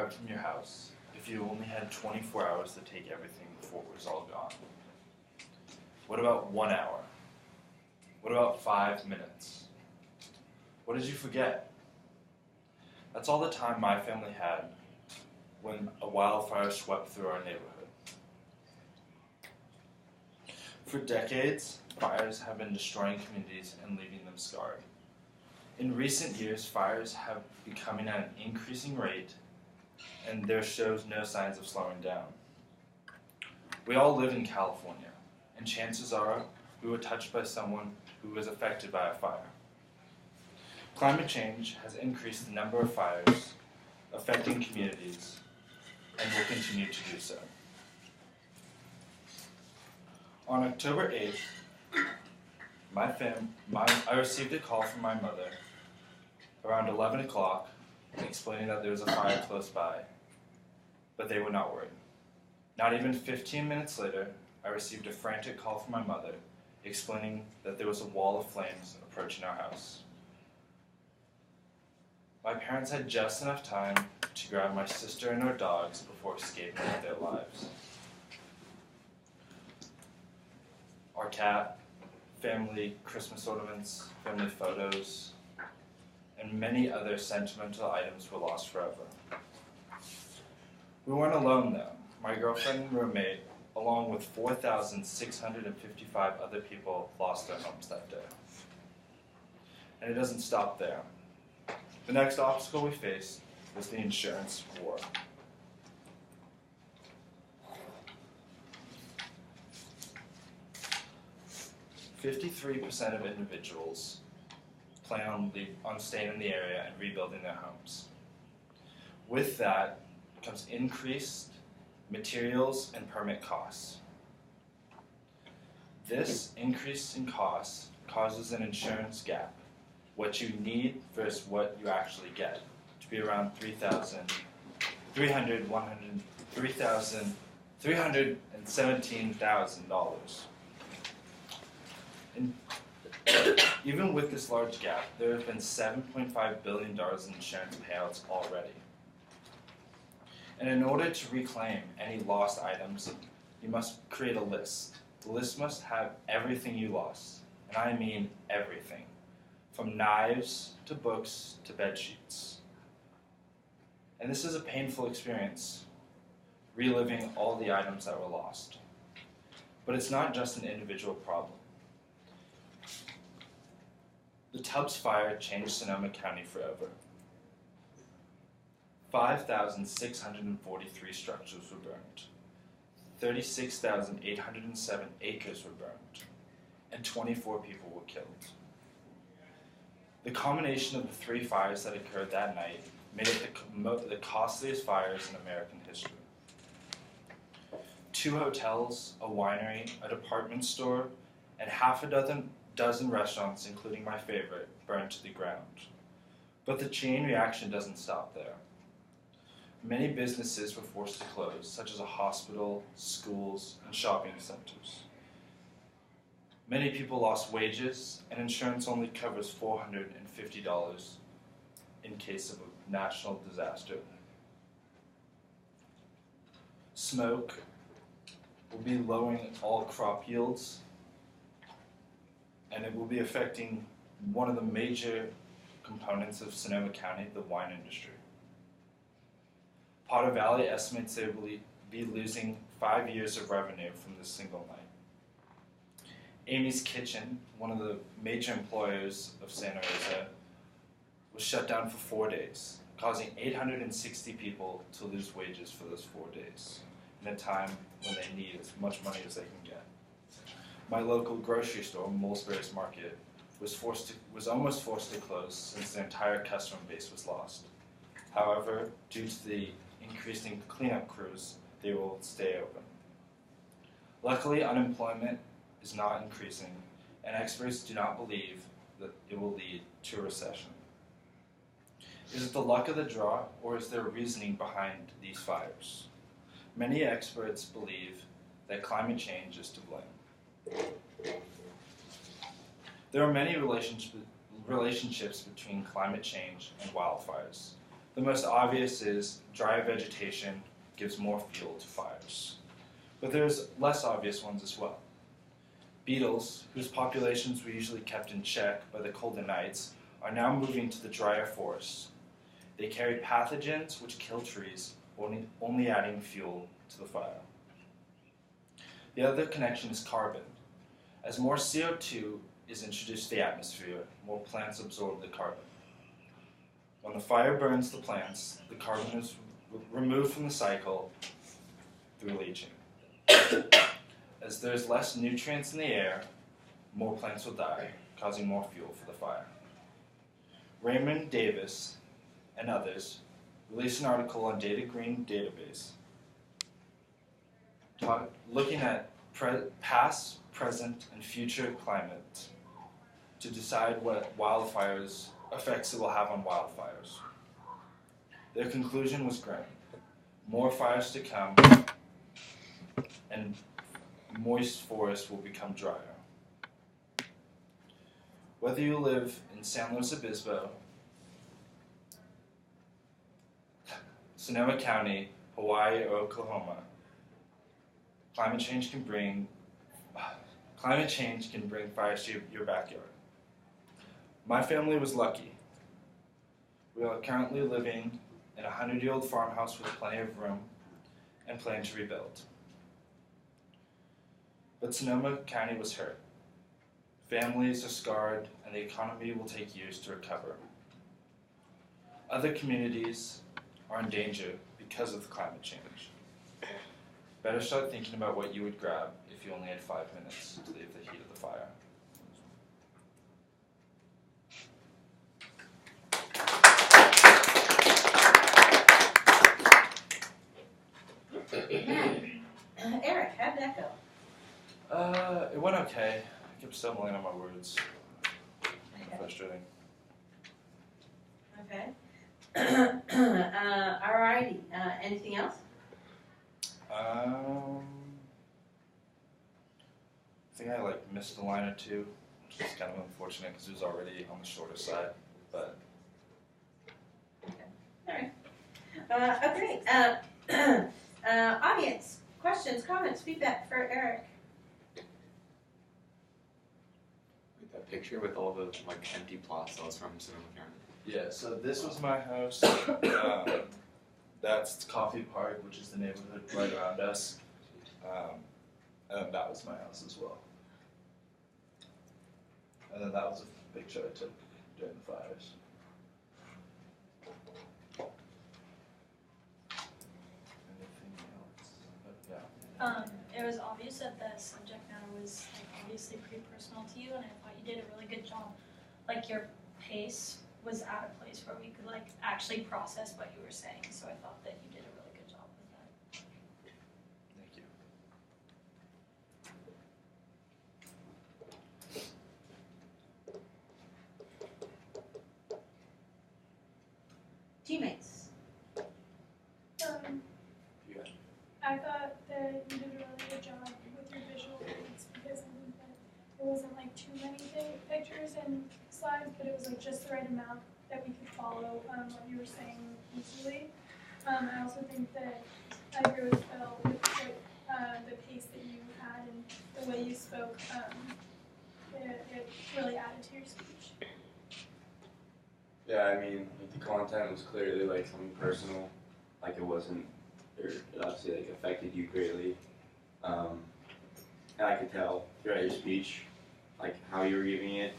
drive from your house if you only had 24 hours to take everything before it was all gone? What about 1 hour? What about 5 minutes? What did you forget? That's all the time my family had when a wildfire swept through our neighborhood. For decades, fires have been destroying communities and leaving them scarred. In recent years, fires have been becoming at an increasing rate, and there shows no signs of slowing down. We all live in California, and chances are we were touched by someone who was affected by a fire. Climate change has increased the number of fires affecting communities and will continue to do so. On October 8th, I received a call from my mother around 11 o'clock explaining that there was a fire close by, but they were not worried. Not even 15 minutes later, I received a frantic call from my mother explaining that there was a wall of flames approaching our house. My parents had just enough time to grab my sister and our dogs before escaping with their lives. Our cat, family Christmas ornaments, family photos, and many other sentimental items were lost forever. We weren't alone though. My girlfriend and roommate, along with 4,655 other people, lost their homes that day. And it doesn't stop there. The next obstacle we faced was the insurance war. "53% of individuals plan on staying in the area and rebuilding their homes. With that comes increased materials and permit costs. This increase in costs causes an insurance gap, what you need versus what you actually get, to be around $317,000. Even with this large gap, there have been $7.5 billion in insurance payouts already. And in order to reclaim any lost items, you must create a list. The list must have everything you lost, and I mean everything, from knives to books to bed sheets. And this is a painful experience, reliving all the items that were lost. But it's not just an individual problem. The Tubbs Fire changed Sonoma County forever. 5,643 structures were burned, 36,807 acres were burned, and 24 people were killed. The combination of the three fires that occurred that night made it the costliest fires in American history. 2 hotels, a winery, a department store, and half a dozen restaurants, including my favorite, burned to the ground. But the chain reaction doesn't stop there. Many businesses were forced to close, such as a hospital, schools, and shopping centers. Many people lost wages, and insurance only covers $450 in case of a national disaster. Smoke will be lowering all crop yields, and it will be affecting one of the major components of Sonoma County, the wine industry. Potter Valley estimates they will be losing 5 years of revenue from this single night. Amy's Kitchen, one of the major employers of Santa Rosa, was shut down for 4 days, causing 860 people to lose wages for those 4 days, in a time when they need as much money as they can get. My local grocery store, Molesbury's Market, was almost forced to close since their entire customer base was lost. However, due to the increasing cleanup crews, they will stay open. Luckily, unemployment is not increasing, and experts do not believe that it will lead to a recession. Is it the luck of the draw, or is there reasoning behind these fires? Many experts believe that climate change is to blame. There are many relationships between climate change and wildfires. The most obvious is dry vegetation gives more fuel to fires. But there's less obvious ones as well. Beetles, whose populations were usually kept in check by the colder nights, are now moving to the drier forests. They carry pathogens which kill trees, only adding fuel to the fire. The other connection is carbon. As more CO2 is introduced to the atmosphere, more plants absorb the carbon. When the fire burns the plants, the carbon is removed from the cycle through leaching. As there's less nutrients in the air, more plants will die, causing more fuel for the fire. Raymond Davis and others released an article on Data Green database looking at past, present, and future climate to decide what wildfires effects it will have on wildfires. Their conclusion was grim. More fires to come, and moist forests will become drier. Whether you live in San Luis Obispo, Sonoma County, Hawaii, or Oklahoma, climate change can bring fires to your backyard. My family was lucky. We are currently living in a 100-year-old farmhouse with plenty of room and plan to rebuild. But Sonoma County was hurt. Families are scarred, and the economy will take years to recover. Other communities are in danger because of climate change. Better start thinking about what you would grab if you only had 5 minutes to leave the heat of the fire. Eric, how'd that go? It went okay. I kept stumbling on my words. Frustrating. Okay. Alrighty. Anything else? I think I missed a line or two, which is kind of unfortunate because it was already on the shorter side. But Okay. Okay. Audience questions, comments, feedback for Eric. That picture with all the empty plots that was from Sonoma County. yeah, so this was my house. That's Coffee Park, which is the neighborhood right around us. And that was my house as well. And then that was a picture I took during the fires. Anything else? But, It was obvious that the subject matter was obviously pretty personal to you, and I thought you did a really good job. Your pace was at a place where we could actually process what you were saying. So I thought that you did a really good job with that. Thank you. Teammates. Yeah. I thought that you did a really good job with your visual aids because I think that it wasn't too many pictures and slides, but it was just the right amount that we could follow what you were saying easily. I also think that I agree with Phil with the pace that you had and the way you spoke. It really added to your speech. Yeah, I mean, the content was clearly something personal. It wasn't, or it obviously affected you greatly. And I could tell throughout your speech, how you were giving it.